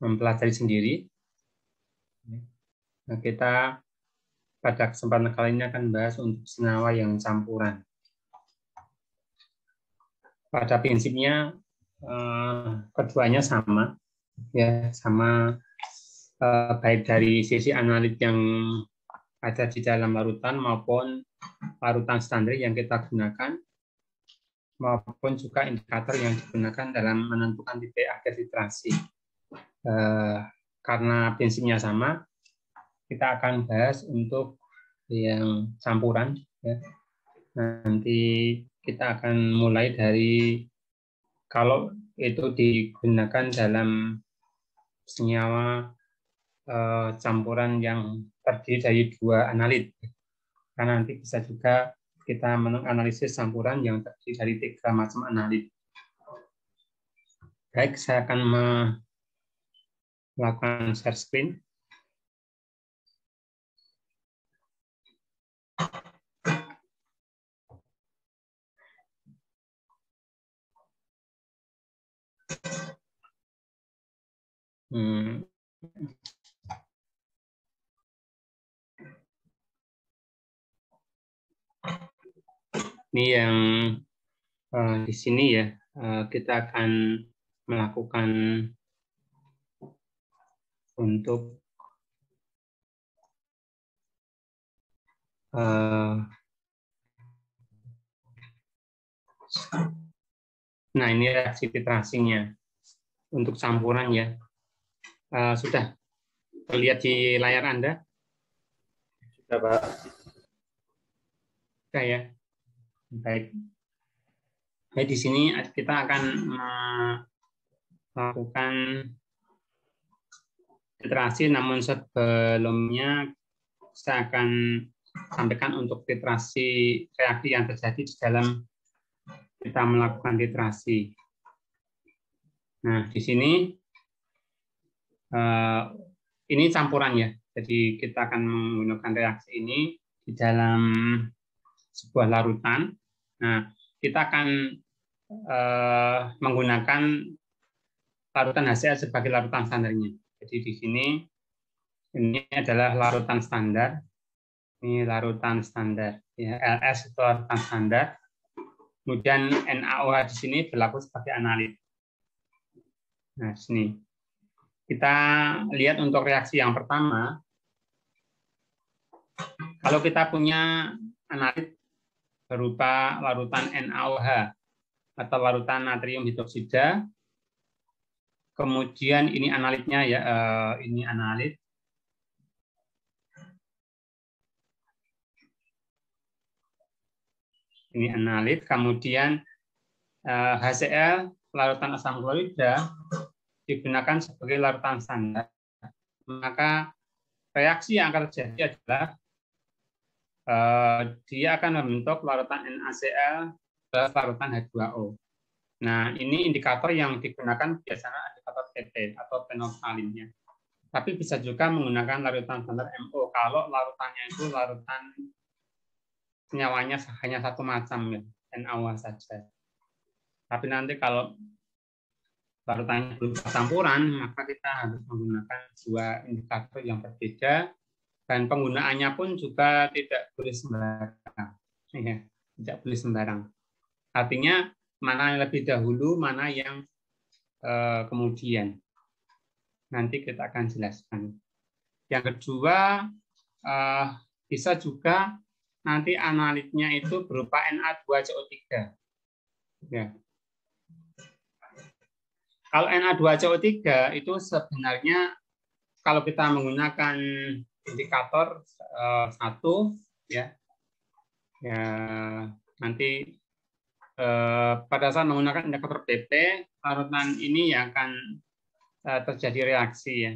mempelajari sendiri. Nah, kita pada kesempatan kali ini akan bahas untuk senyawa yang campuran. Pada prinsipnya keduanya sama, ya sama baik dari sisi analit yang ada di dalam larutan maupun larutan standar yang kita gunakan, maupun juga indikator yang digunakan dalam menentukan titik akhir titrasi. Karena prinsipnya sama, kita akan bahas untuk yang campuran. Ya. Nanti kita akan mulai dari kalau itu digunakan dalam senyawa campuran yang terdiri dari dua analit. Karena nanti bisa juga kita menganalisis campuran yang terdiri dari 3 macam analit. Baik, saya akan melakukan share screen. Ini yang di sini ya, kita akan melakukan untuk nah ini reaksi titrasinya untuk campuran ya. Sudah terlihat di layar Anda? Sudah, Pak. Sudah ya. Baik. Di sini kita akan melakukan titrasi, namun sebelumnya saya akan sampaikan untuk titrasi reaksi yang terjadi di dalam kita melakukan titrasi. Nah, di sini ini campuran ya. Jadi kita akan menggunakan reaksi ini di dalam sebuah larutan. Nah, kita akan menggunakan larutan HCl sebagai larutan standarnya. Jadi di sini ini adalah larutan standar. Ini larutan standar. Ya, LS itu larutan standar. Kemudian NaOH di sini berlaku sebagai analit. Nah, sini. Kita lihat untuk reaksi yang pertama. Kalau kita punya analit berupa larutan NaOH atau larutan natrium hidroksida, kemudian ini analitnya ya, ini analit. Ini analit, kemudian HCl larutan asam klorida digunakan sebagai larutan standar, maka reaksi yang akan terjadi adalah dia akan membentuk larutan NaCl plus larutan H2O. Nah, ini indikator yang digunakan biasanya indikator PT atau fenolftalinnya. Tapi bisa juga menggunakan larutan standar MO kalau larutannya itu larutan senyawanya hanya satu macam ya, NaOH saja. Tapi nanti kalau larutannya berupa campuran, maka kita harus menggunakan dua indikator yang berbeda, dan penggunaannya pun juga tidak boleh sembarang. Ya, tidak boleh sembarang. Artinya mana yang lebih dahulu, mana yang kemudian. Nanti kita akan jelaskan. Yang kedua, bisa juga nanti analitnya itu berupa Na2CO3. Ya. Kalau Na2CO3 itu sebenarnya kalau kita menggunakan indikator satu, ya nanti pada saat menggunakan indikator PP, larutan ini yang akan terjadi reaksi ya.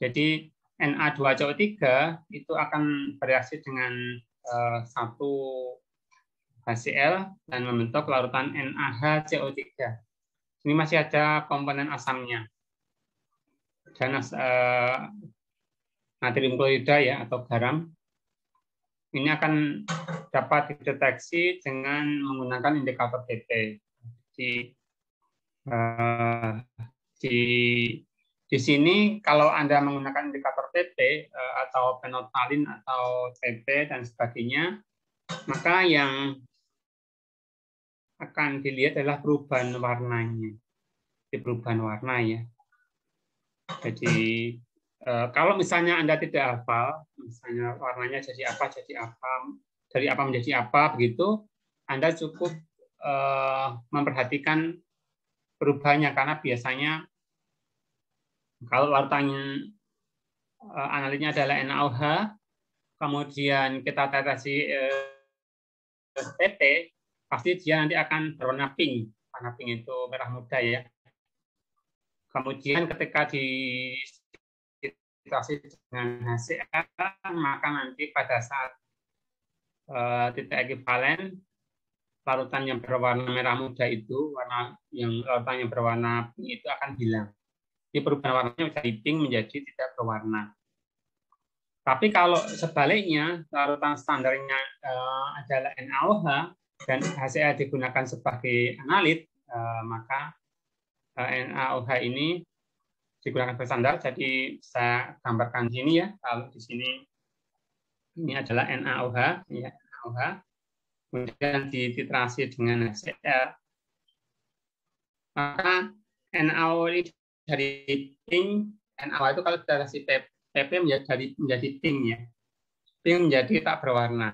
Jadi Na2CO3 itu akan bereaksi dengan satu HCl dan membentuk larutan NaHCO3. Ini masih ada komponen asamnya. Dan natrium klorida ya atau garam ini akan dapat dideteksi dengan menggunakan indikator PP. Di Di sini kalau Anda menggunakan indikator PP atau penoltalin atau TP dan sebagainya, maka yang akan dilihat adalah perubahan warnanya. Di perubahan warna ya. Jadi kalau misalnya Anda tidak hafal, misalnya warnanya jadi apa, dari apa menjadi apa, begitu, Anda cukup memperhatikan perubahannya, karena biasanya kalau larutannya analitnya adalah NaOH, kemudian kita tetesi PP, pasti dia nanti akan berwarna pink. Warna pink itu merah muda ya. Kemudian ketika dititasi dengan HCl, maka nanti pada saat titik ekivalen, larutan yang berwarna merah muda itu, larutan yang berwarna pink itu akan hilang. Jadi perubahan warnanya dari pink menjadi tidak berwarna. Tapi kalau sebaliknya, larutan standarnya adalah NaOH dan HCl digunakan sebagai analit, maka NaOH ini digunakan sebagai standar. Jadi saya gambarkan di sini ya. Kalau di sini ini adalah NaOH, ya, NaOH. Kemudian dititrasi dengan HCl, maka NaOH ini dari pink, NaOH itu kalau titrasi PP menjadi pink ya, pink menjadi tak berwarna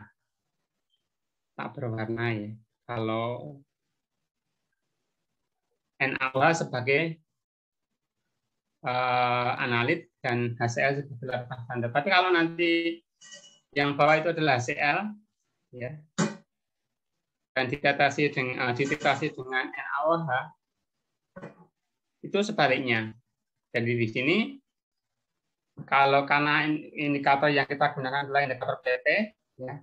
ya. Kalau NaOH sebagai analit dan HCl sebagai larutan standar. Tapi kalau nanti yang bawah itu adalah HCl, ya, dan dititrasi dengan NaOH, itu sebaliknya. Jadi di sini karena indikator yang kita gunakan adalah indikator PP, ya,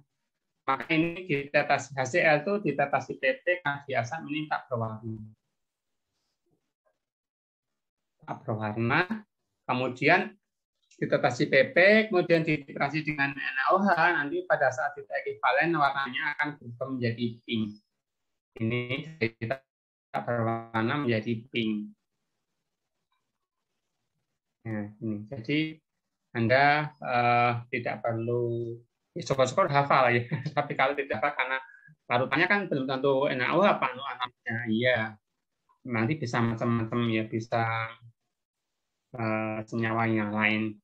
maka ini ditetasi HCl itu ditetasi PP karena biasa ini tak berwarna, kemudian ditetasi PP, kemudian dititrasi dengan NaOH, nanti pada saat titik ekivalen warnanya akan berubah menjadi pink. Ini tidak berwarna menjadi pink. Nah, ini. Jadi Anda tidak perlu syukur-syukur hafal ya. Tapi kalau tidak hafal karena larutannya kan belum tentu NaOH apa anaknya, iya. Nanti bisa macam-macam ya, bisa senyawa yang lain.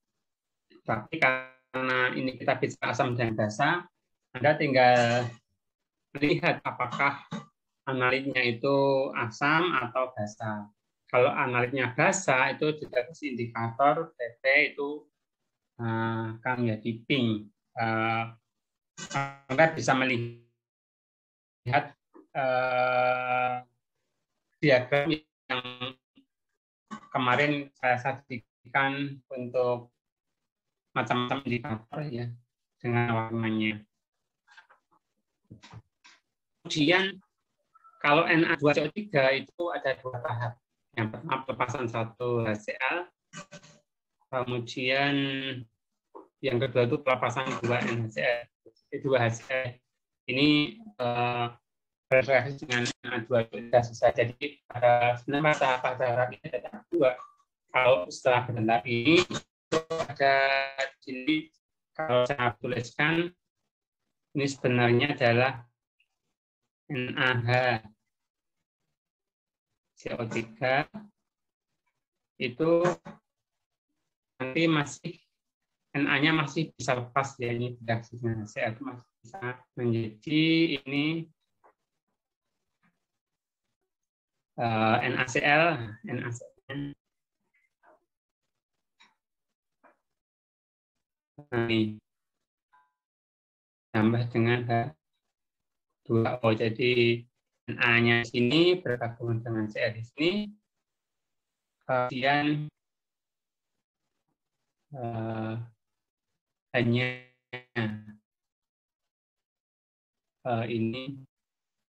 Tapi karena ini kita bicara asam dan basa, Anda tinggal melihat apakah analitnya itu asam atau basa. Kalau analitnya basa, itu ditetes indikator PP itu akan menjadi pink. Anda bisa melihat diagram yang kemarin saya sajikan untuk macam-macam indikator ya dengan warnanya. Kemudian kalau Na2CO3 itu ada 2 tahap. Yang pertama pelepasan 1 HCl, kemudian yang kedua itu pelepasan 2 NaCl. 2 HCl ini bereaksi dengan Na2CO3 selesai. Jadi pada tahap ini ada tahap 2. Kalau setelah bentar ini ada sini, kalau saya tuliskan ini sebenarnya adalah NaH CO3 itu nanti masih Na-nya masih bisa lepas ya, ini reaksi dengan HCl itu masih bisa menjadi ini NaCl. Nah, ini tambah dengan H2O. Jadi Na-nya sini bergabung dengan Cl di sini. Kemudian hanya ini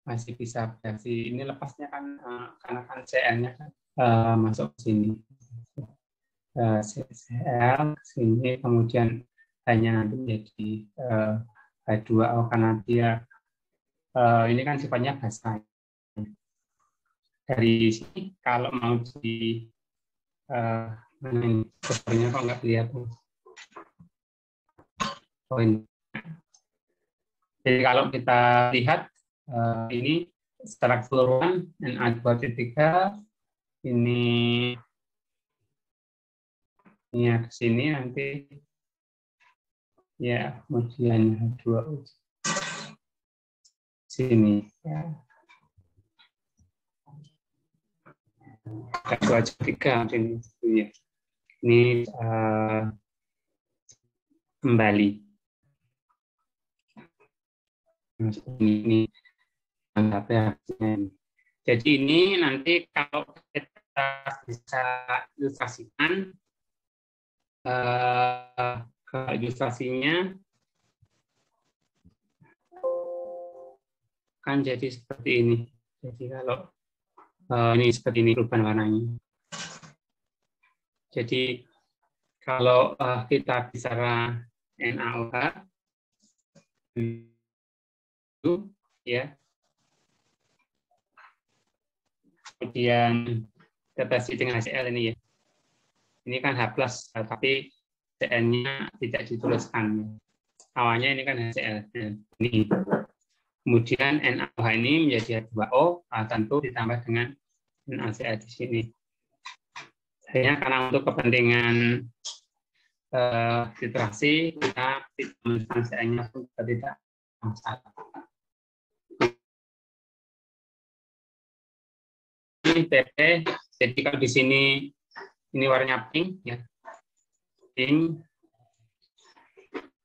masih bisa bereaksi. Ini lepasnya kan karena kan Cl-nya kan masuk ke sini. Cl ke sini, kemudian hanya nanti menjadi H2O karena dia ini kan sifatnya basa. Dari sini kalau mau Mana ini? Covernya kok nggak kelihatan. Oh, ini. Jadi kalau kita lihat ini secara keseluruhan Na2,3 ini ke sini nanti ya, kemudian H2O sini ya. H2O3 ini kembali. Ini jadi ini nanti kalau kita bisa ilustrasikan ke ilustrasinya kan jadi seperti ini. Jadi kalau ini seperti ini perubahan warnanya. Jadi kalau kita bicara NaOH ya, kemudian deteksi dengan HCl ini ya, ini kan H+, tapi CN-nya tidak dituliskan. Awalnya ini kan HCl, ini. Kemudian NaOH ini menjadi H2O, tentu ditambah dengan NaCl di sini. Hanya karena untuk kepentingan filtrasi kita menuliskan CN-nya pun tidak masalah. Ini PP, jadi kalau di sini ini warnanya pink ya, pink.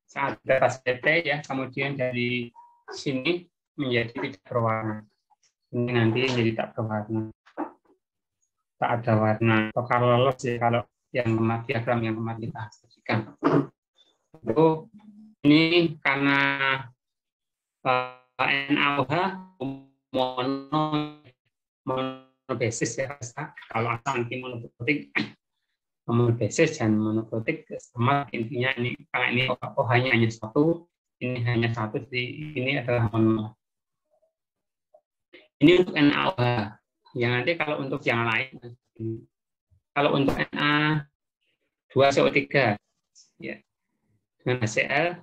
Saat atas PP ya, kemudian dari sini menjadi tidak berwarna. Ini nanti menjadi tak berwarna, tak ada warna. Atau kalau lolos ya, kalau yang diagram yang kemarin kita saksikan. Itu ini karena NaOH monobasis ya, kalau asal anti monoprotik monobasis dan monoprotik sama intinya ini karena ini OH-nya hanya satu, ini hanya satu, jadi ini adalah mono. Ini untuk NaOH. Yang nanti kalau untuk yang lain, kalau untuk Na2CO3 ya dengan HCl,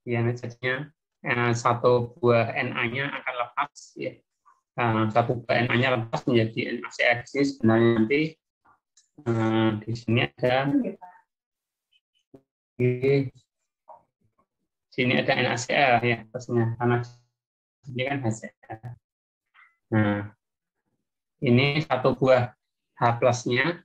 yang jadinya satu buah Na-nya akan lepas ya. Satu buah Na-nya lepas menjadi NaCl. Ini sebenarnya nanti di sini ada sini ada NaCl ya pastinya karena ini kan HCl. Nah, ini satu buah H+-nya